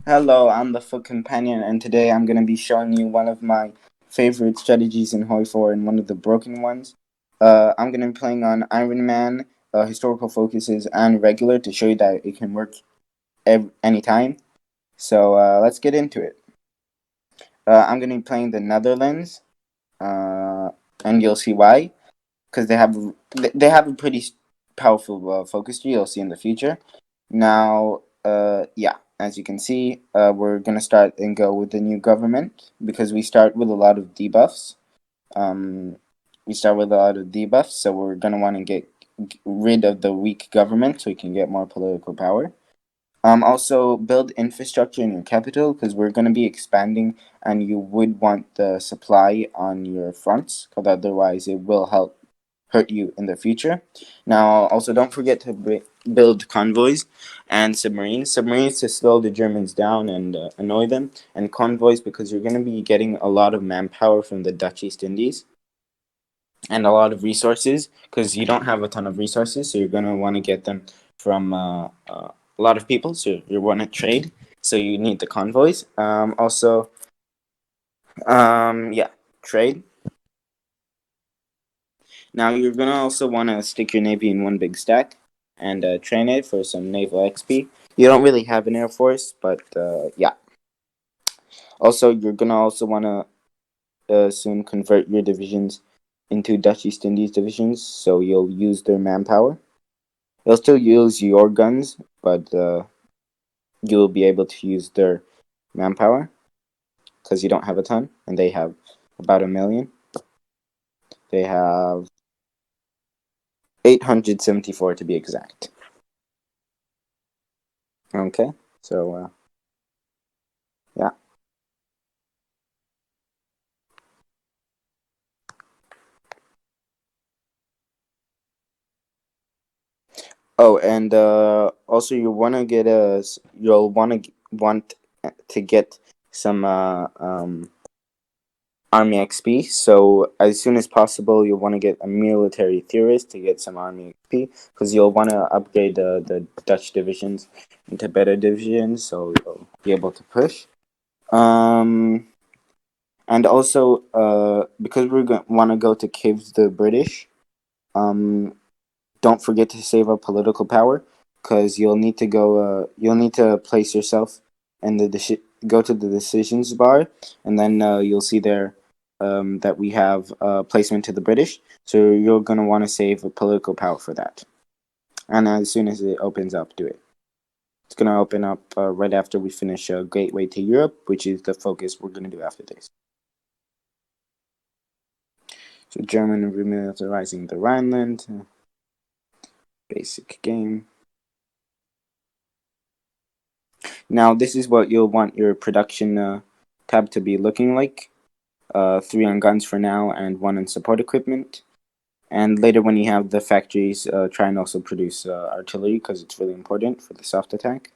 Hello, I'm the Foot Companion, and today I'm going to be showing you one of my favorite strategies in hoi4 and one of the broken ones. I'm going to be playing on Iron Man, historical focuses, and regular to show you that it can work anytime. So let's get into it. I'm going to be playing the Netherlands, and you'll see why. Because they have a pretty powerful focus tree. You'll see in the future. Now, yeah, as you can see, we're gonna start and go with the new government because we start with a lot of debuffs. Um, we start with a lot of debuffs, so we're gonna want to get rid of the weak government so we can get more political power. Also build infrastructure in your capital because we're going to be expanding and you would want the supply on your fronts because otherwise it will hurt you in the future. Now, also don't forget to build convoys and submarines. Submarines to slow the Germans down and annoy them, and convoys because you're going to be getting a lot of manpower from the Dutch East Indies and a lot of resources because you don't have a ton of resources, so you're going to want to get them from a lot of people, so you want to trade, so you need the convoys. Yeah, trade. Now you're going to also want to stick your navy in one big stack and train it for some naval XP. You don't really have an air force, but yeah. Also, you're going to also want to soon convert your divisions into Dutch East Indies divisions, so you'll use their manpower. They'll still use your guns, but you'll be able to use their manpower because you don't have a ton, and they have about 1,000,000. They have 874 to be exact. Okay, so yeah. Oh, and also you'll want to get some army XP. So as soon as possible, you'll want to get a military theorist to get some army XP because you'll want to upgrade the Dutch divisions into better divisions, so you'll be able to push. Um, and also, because we're going to want to go to caves the British, um, don't forget to save up political power because you'll need to you'll need to place yourself and go to the decisions bar, and then you'll see there that we have placement to the British. So you're gonna want to save a political power for that, and as soon as it opens up, do it. It's gonna open up right after we finish Gateway to Europe, which is the focus we're gonna do after this. So German remilitarizing the Rhineland, basic game. Now this is what you'll want your production tab to be looking like. 3 on guns for now and 1 on support equipment. And later when you have the factories, try and also produce artillery because it's really important for the soft attack.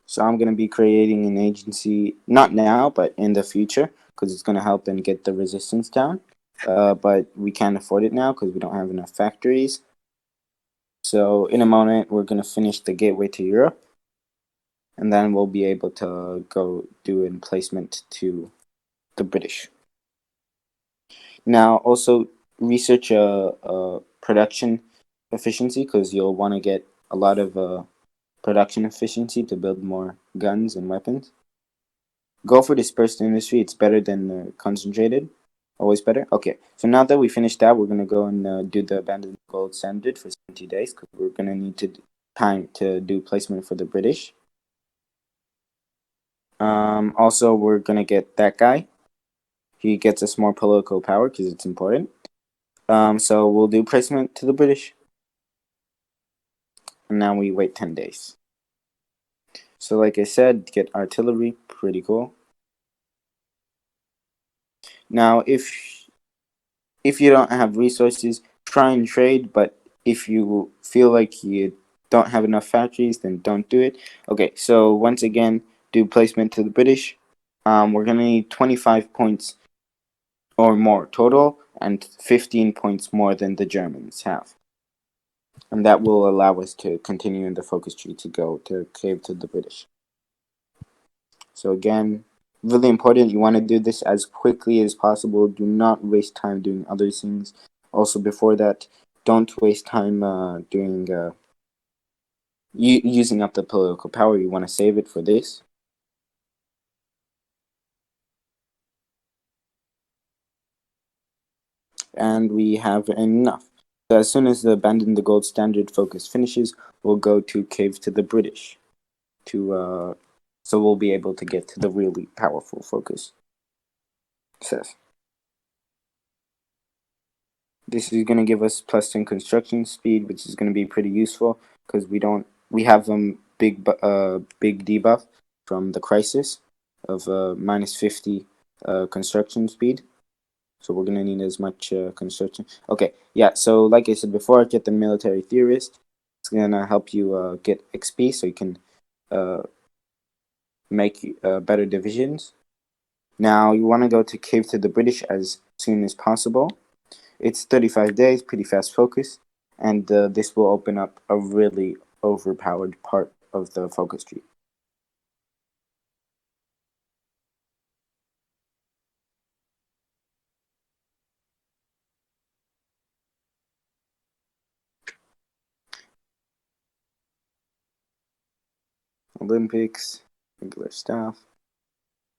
So I'm going to be creating an agency, not now, but in the future, because it's going to help and get the resistance down. But we can't afford it now because we don't have enough factories. So in a moment, we're going to finish the gateway to Europe, and then we'll be able to go do emplacement to the British. Now, also research production efficiency because you'll want to get a lot of production efficiency to build more guns and weapons. Go for dispersed industry. It's better than concentrated. Always better. Okay, so now that we finished that, we're gonna go and do the abandoned gold standard for 70 days because we're gonna need time to do placement for the British. Also, we're gonna get that guy. He gets us more political power because it's important. So we'll do placement to the British. And now we wait 10 days. So like I said, get artillery, pretty cool. Now if you don't have resources, try and trade, but if you feel like you don't have enough factories, then don't do it. Okay, so once again, do placement to the British. We're gonna need 25 points or more total, and 15 points more than the Germans have. And that will allow us to continue in the focus tree to go to cave to the British. So again, really important, you want to do this as quickly as possible. Do not waste time doing other things. Also, before that, don't waste time doing using up the political power. You want to save it for this. And we have enough. So as soon as the Abandon the Gold Standard focus finishes, we'll go to Cave to the British. So we'll be able to get to the really powerful focus. Says this is going to give us plus 10 construction speed, which is going to be pretty useful because we have big debuff from the crisis of minus 50 construction speed. So we're going to need as much construction. Okay, yeah, so like I said before, get the military theorist. It's going to help you get XP so you can make better divisions. Now, you want to go to Cave to the British as soon as possible. It's 35 days, pretty fast focus, and this will open up a really overpowered part of the focus tree. Olympics, regular stuff.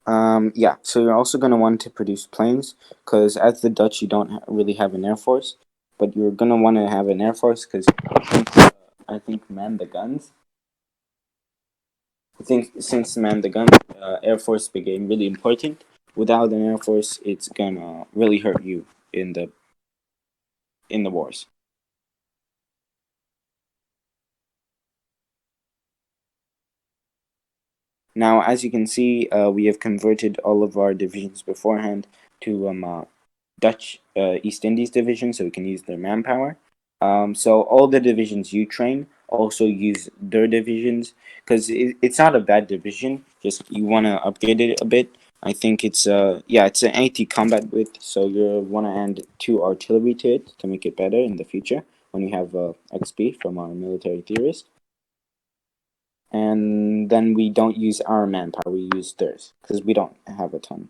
Yeah, so you're also going to want to produce planes, because as the Dutch, you don't really have an air force, but you're going to want to have an air force, because I think man the guns. I think since man the guns, air force became really important. Without an air force, it's gonna really hurt you in the wars. Now, as you can see, we have converted all of our divisions beforehand to Dutch East Indies division, so we can use their manpower. So all the divisions you train also use their divisions, because it's not a bad division. Just you want to upgrade it a bit. I think it's it's an anti-combat width, so you want to add 2 artillery to it to make it better in the future when we have XP from our military theorist. And then we don't use our manpower, we use theirs, because we don't have a ton.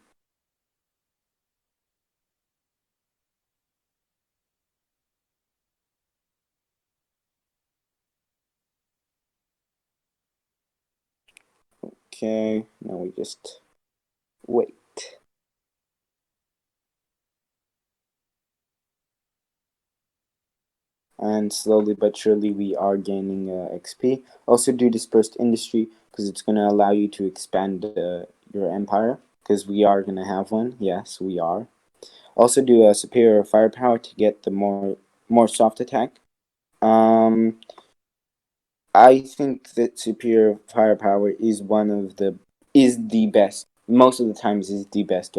Okay, now we just wait. And slowly but surely we are gaining XP. Also do dispersed industry, because it's going to allow you to expand your empire, because we are going to have one. Yes, we are. Also do a superior firepower to get the more soft attack. I think that superior firepower is the best. Most of the times is the best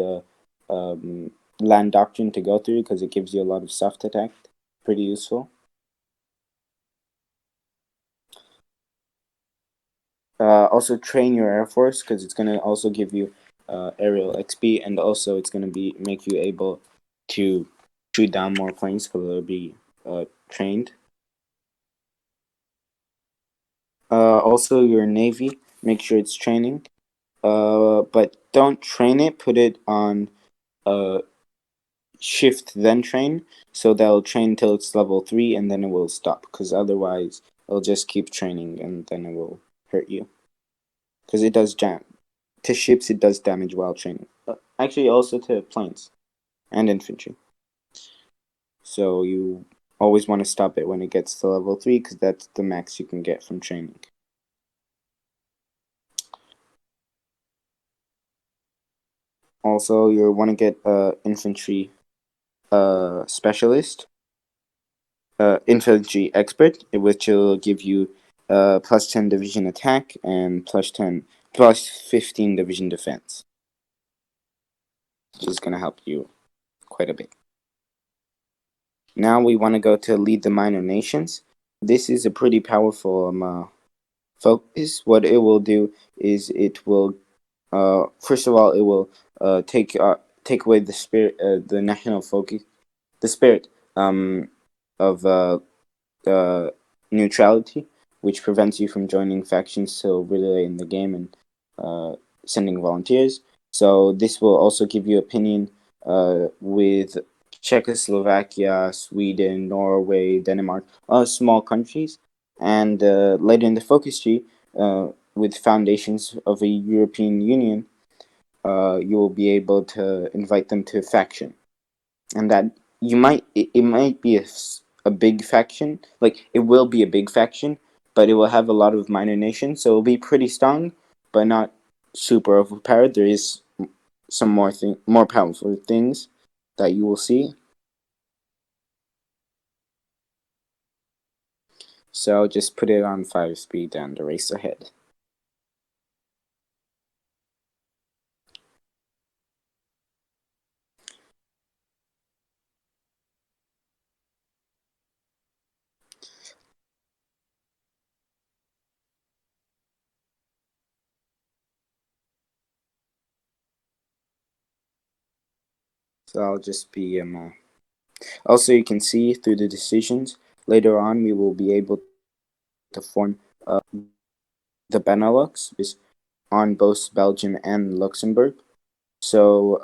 land doctrine to go through, because it gives you a lot of soft attack. Pretty useful. Also train your air force, because it's gonna also give you aerial XP, and also it's gonna make you able to shoot down more planes, because they'll be trained. Also your navy, make sure it's training. But don't train it. Put it on shift then train, so that'll train till it's level 3 and then it will stop, because otherwise it'll just keep training and then it will hurt you, because it does to ships it does damage while training, actually also to planes and infantry. So you always want to stop it when it gets to level 3, because that's the max you can get from training. Also, you want to get infantry specialist, infantry expert, which will give you plus 10 division attack and plus 15 division defense, which is going to help you quite a bit. Now we want to go to lead the minor nations. This is a pretty powerful focus. What it will do is it will first of all it will take take away the spirit, the national focus, the spirit of neutrality, which prevents you from joining factions till really late in the game and sending volunteers. So this will also give you opinion with Czechoslovakia, Sweden, Norway, Denmark, small countries, and later in the focus tree, with foundations of a European Union, you will be able to invite them to a faction, and that it might be a big faction, like it will be a big faction, but it will have a lot of minor nations, so it'll be pretty strong, but not super overpowered. There is some more powerful things that you will see. So just put it on 5 speed and race ahead. So I'll just be also, you can see through the decisions later on we will be able to form the Benelux on both Belgium and Luxembourg. So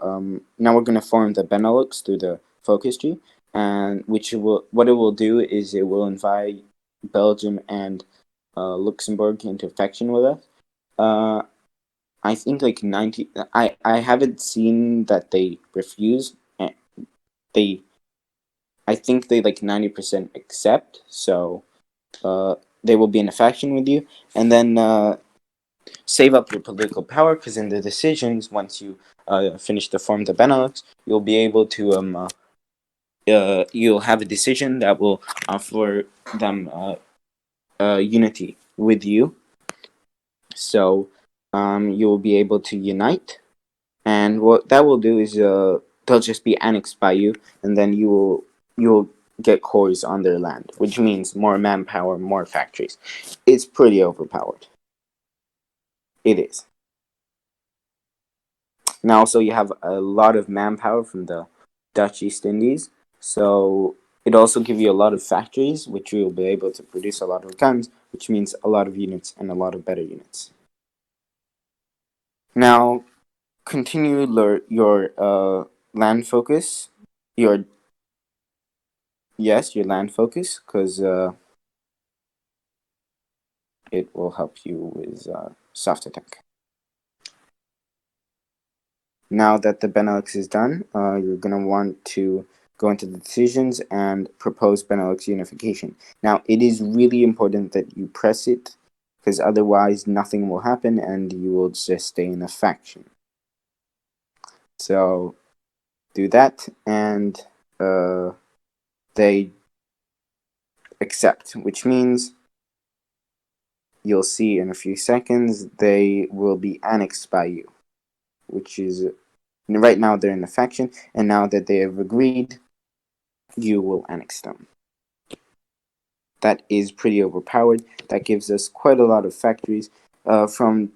now we're going to form the Benelux through the focus tree, and what it will do is it will invite Belgium and Luxembourg into faction with us. I think like 90. I haven't seen that they refuse. They I think they like 90% accept. So they will be in a faction with you, and then save up your political power, because in the decisions, once you finish the form of the Benelux, you'll be able to you'll have a decision that will offer them unity with you. So you'll be able to unite, and what that will do is they'll just be annexed by you, and then you'll get cores on their land, which means more manpower, more factories. It's pretty overpowered. It is. Now, also, you have a lot of manpower from the Dutch East Indies, so it also gives you a lot of factories, which you'll be able to produce a lot of guns, which means a lot of units and a lot of better units. Now, continue your land focus, your your land focus, because it will help you with soft attack. Now that the Benelux is done, you're going to want to go into the decisions and propose Benelux unification. Now, it is really important that you press it, because otherwise nothing will happen and you will just stay in a faction. So, do that, and they accept, which means you'll see in a few seconds they will be annexed by you, which is right now they're in a faction, and now that they have agreed, you will annex them. That is pretty overpowered. That gives us quite a lot of factories. From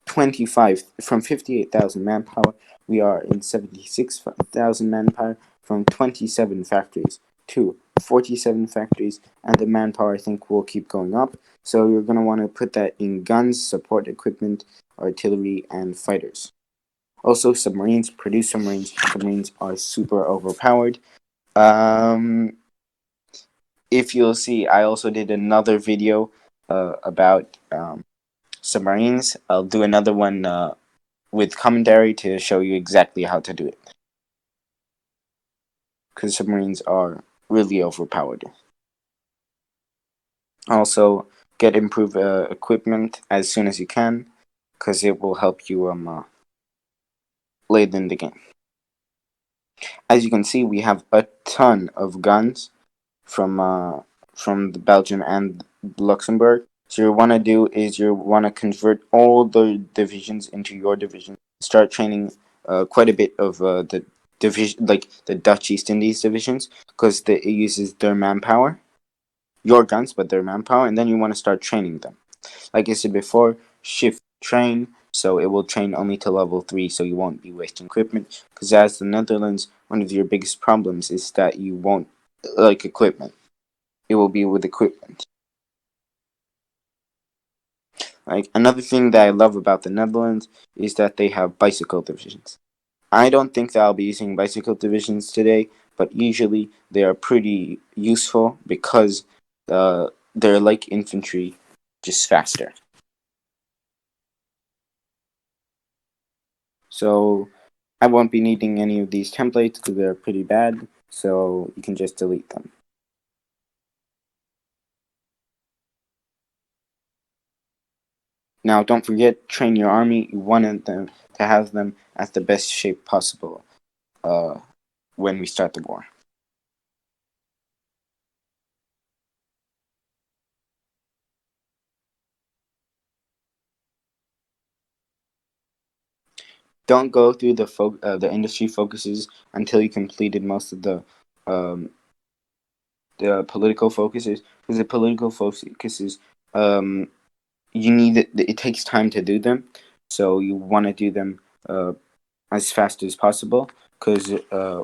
58,000 manpower, we are in 76,000 manpower. From 27 factories to 47 factories, and the manpower I think will keep going up. So you're going to want to put that in guns, support equipment, artillery, and fighters. Also, submarines. Produce submarines. Submarines are super overpowered. If you'll see, I also did another video about submarines. I'll do another one with commentary to show you exactly how to do it, because submarines are really overpowered. Also, get improved equipment as soon as you can, because it will help you late in the game. As you can see, we have a ton of guns from the Belgium and Luxembourg. So you want to do is you want to convert all the divisions into your division. Start training quite a bit of the division, like the Dutch East Indies divisions, because it uses their manpower, your guns, but their manpower, and then you want to start training them. Like I said before, shift train. so it will train only to level 3, so you won't be wasting equipment. Because as the Netherlands, one of your biggest problems is that you won't like equipment. It will be with equipment. Like another thing that I love about the Netherlands is that they have bicycle divisions. I don't think that I'll be using bicycle divisions today, but usually they are pretty useful because they're like infantry, just faster. So I won't be needing any of these templates because they're pretty bad, so you can just delete them. Now don't forget, train your army. You want them to have them at the best shape possible when we start the war. Don't go through the industry focuses until you completed most of um, the political focuses, because the political focuses you need it takes time to do them, so you want to do them as fast as possible, because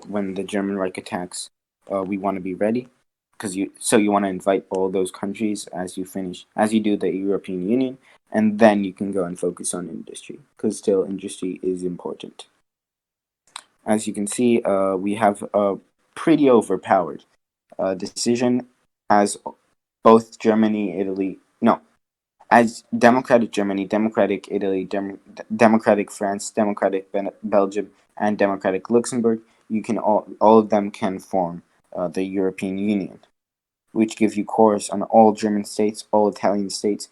when the German Reich attacks, we want to be ready, because you want to invite all those countries as you do the European Union, and then you can go and focus on industry, because still industry is important. As you can see, we have a pretty overpowered decision as both Germany, Italy, no, as Democratic Germany, Democratic Italy, Democratic France, Democratic Belgium, and Democratic Luxembourg, you can all of them can form the European Union, which gives you cores on all German states, all Italian states,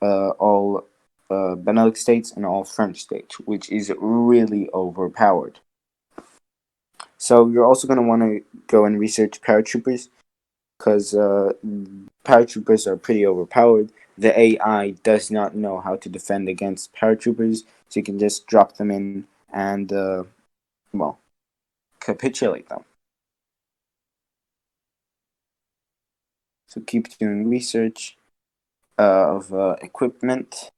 all Benelux states, and all French states, which is really overpowered. So you're also going to want to go and research paratroopers, because paratroopers are pretty overpowered. The AI does not know how to defend against paratroopers, so you can just drop them in and, well, capitulate them. So keep doing research of equipment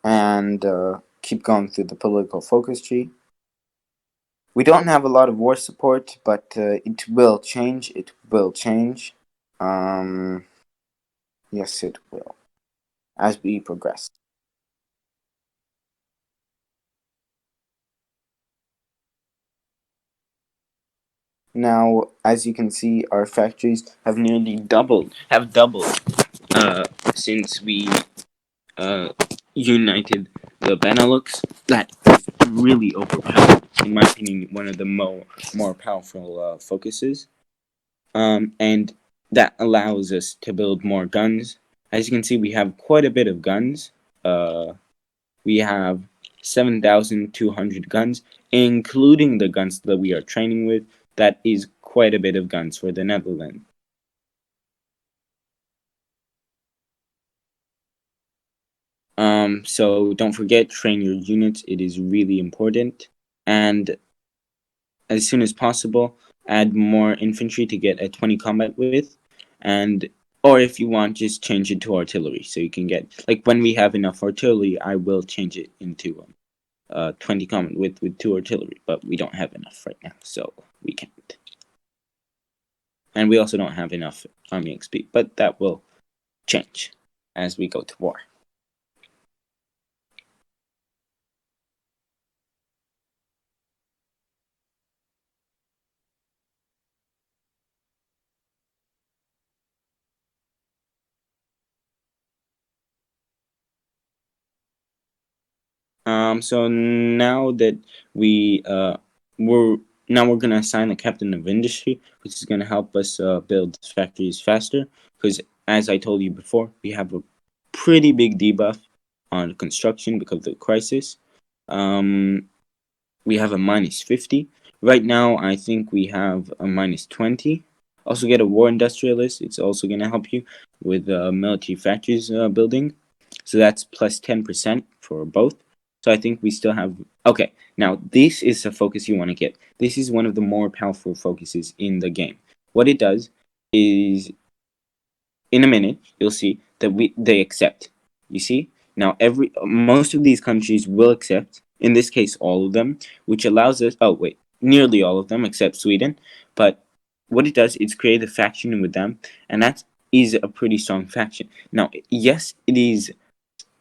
and keep going through the political focus tree. We don't have a lot of war support, but it will change. It will change. Yes, it will as we progress. Now, as you can see, our factories have nearly doubled, uh, since we uh, united the Benelux. That is really overpowered, in my opinion, one of the more powerful focuses. And that allows us to build more guns. As you can see, we have quite a bit of guns. We have 7,200 guns, including the guns that we are training with. That is quite a bit of guns for the Netherlands. So don't forget, train your units. It is really important. And as soon as possible, add more infantry to get a 20 combat with. And or if you want, just change it to artillery. So you can get, like, when we have enough artillery, I will change it into 20 combat with 2 artillery. But we don't have enough right now, so we can't. And we also don't have enough army XP, but that will change as we go to war. So now that we're now we're gonna assign a captain of industry, which is gonna help us build factories faster. Because as I told you before, we have a pretty big debuff on construction because of the crisis. Um, we have a -50 right now. I think we have a -20. Also get a war industrialist. It's also gonna help you with military factories building. So that's plus 10% for both. So I think we still have. Okay, now this is a focus you want to get. This is one of the more powerful focuses in the game. What it does is, in a minute, you'll see that they accept. You see, Now, most of these countries will accept, in this case, all of them, which allows us. Oh wait, nearly all of them except Sweden. But what it does is create a faction with them, and that is a pretty strong faction. Now, yes, it is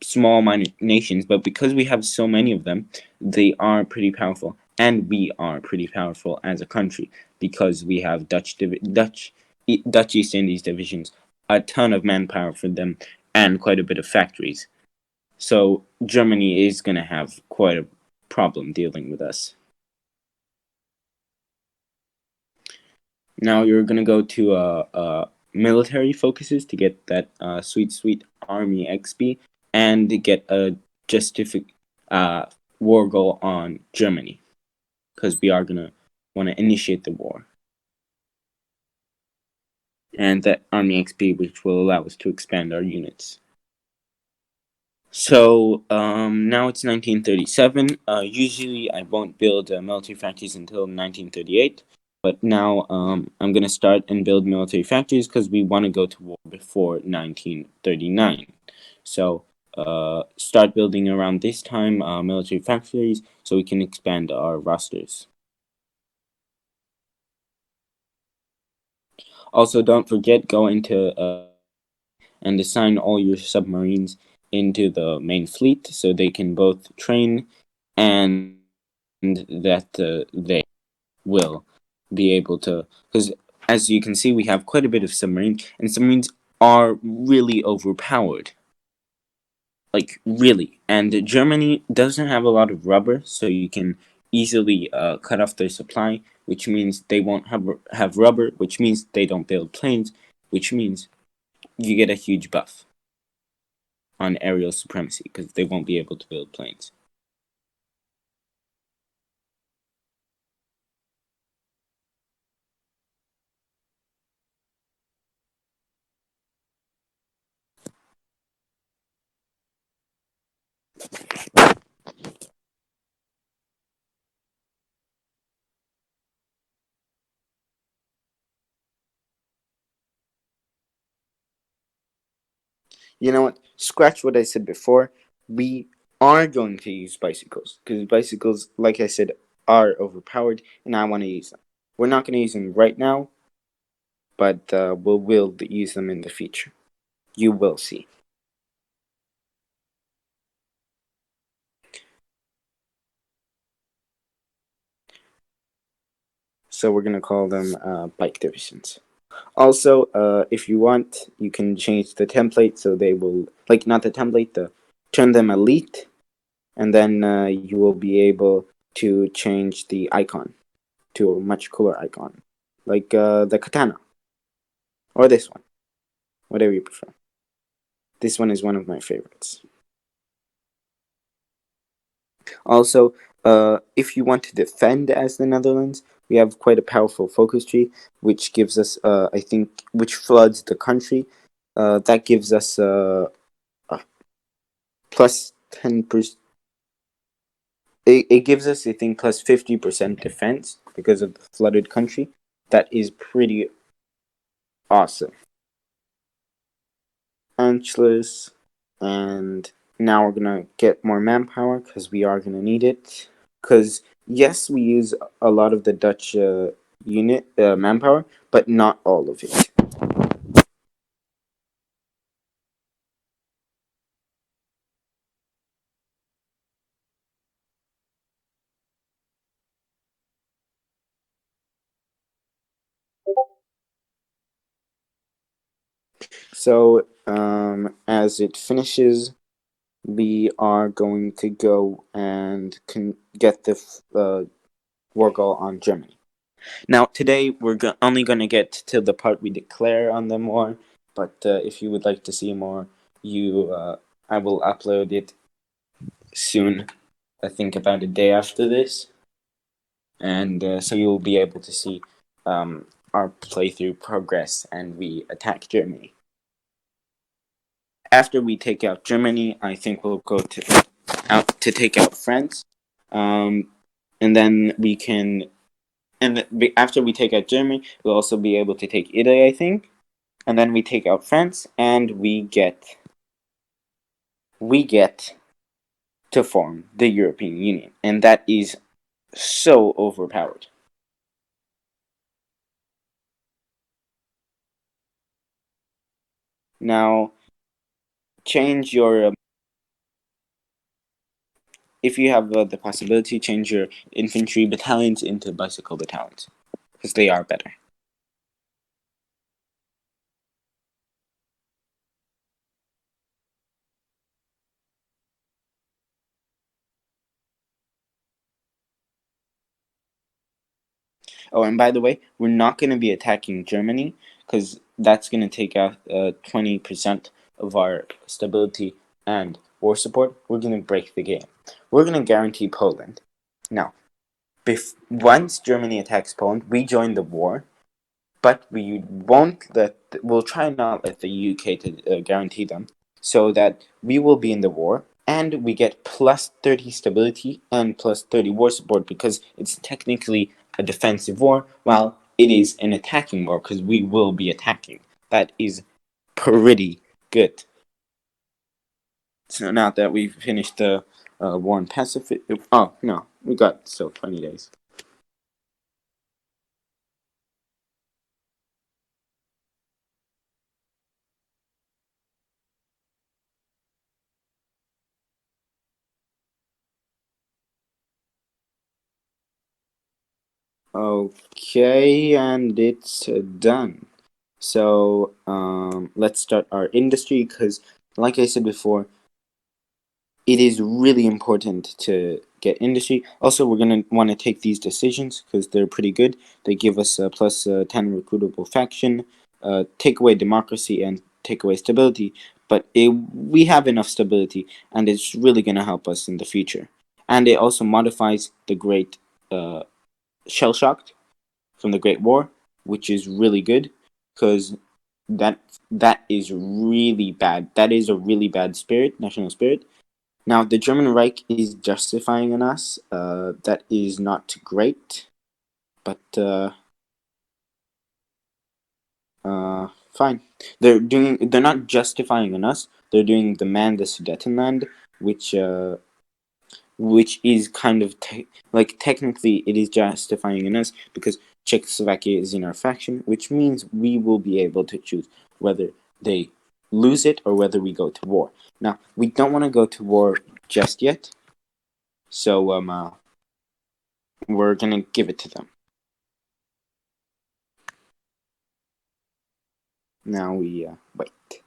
small minor nations, but because we have so many of them, they are pretty powerful, and we are pretty powerful as a country because we have Dutch East Indies divisions, a ton of manpower for them, and quite a bit of factories. So Germany is going to have quite a problem dealing with us. Now you're going to go to military focuses to get that sweet army XP and get a justific uh, war goal on Germany because we are going to want to initiate the war. And that army XP which will allow us to expand our units. So now it's 1937. Usually I won't build military factories until 1938, but now I'm gonna start and build military factories because we want to go to war before 1939. So start building around this time military factories so we can expand our rosters. Also, don't forget go into and assign all your submarines into the main fleet so they can both train and that they will be able to. Because as you can see, we have quite a bit of submarines, and submarines are really overpowered. Like, really. And Germany doesn't have a lot of rubber, so you can easily cut off their supply, which means they won't have rubber, which means they don't build planes, which means you get a huge buff on aerial supremacy because they won't be able to build planes. You know what? Scratch what I said before. We are going to use bicycles because bicycles, like I said, are overpowered, and I want to use them. We're not going to use them right now, but we will use them in the future. You will see. So we're going to call them bike divisions. Also, if you want, you can change the template so they will, like, not the template, turn them elite, and then you will be able to change the icon to a much cooler icon, like the katana, or this one, whatever you prefer. This one is one of my favorites. Also, if you want to defend as the Netherlands, we have quite a powerful focus tree, which gives us, I think, which floods the country. That gives us plus 10%. It gives us, I think, plus 50% defense because of the flooded country. That is pretty awesome. Antlers, and now we're gonna get more manpower because we are gonna need it. Because yes, we use a lot of the Dutch unit manpower, but not all of it. So as it finishes, we are going to go and get the war goal on Germany. Now, today we're only going to get to the part we declare on them war, but if you would like to see more, I will upload it soon. I think about a day after this, and so you will be able to see our playthrough progress, and we attack Germany. After we take out Germany, I think we'll go out to take out France, um, and then we can. And after we take out Germany, we'll also be able to take Italy, I think. And then we take out France, and we get we get to form the European Union, and that is so overpowered. Now, change your if you have the possibility, change your infantry battalions into bicycle battalions because they are better. Oh, and by the way, we're not going to be attacking Germany because that's going to take out 20% of our stability and war support. We're going to break the game. We're going to guarantee Poland. Now, once Germany attacks Poland, we join the war, but we'll try not let the UK to guarantee them, so that we will be in the war and we get plus 30 stability and plus 30 war support because it's technically a defensive war while it is an attacking war because we will be attacking. That is pretty good. So now that we've finished the war in Pacific, oh no, we got still 20 days. Okay, and it's done. So let's start our industry because, like I said before, it is really important to get industry. Also, we're going to want to take these decisions because they're pretty good. They give us a plus 10 recruitable faction, take away democracy, and take away stability. But we have enough stability, and it's really going to help us in the future. And it also modifies the Great Shell Shock from the Great War, which is really good because that that is really bad. That is a really bad spirit, national spirit. Now the German Reich is justifying on us. That is not great, but fine. They're not justifying on us. They're doing the Man the Sudetenland, which is kind of like technically it is justifying in us because Czechoslovakia is in our faction, which means we will be able to choose whether they lose it or whether we go to war. Now we don't want to go to war just yet, so we're gonna give it to them. Now we wait.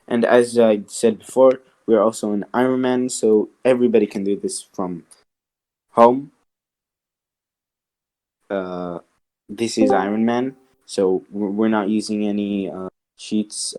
And as I said before, we're also an Ironman, so everybody can do this from home. Uh, this is Iron Man, so we're not using any cheats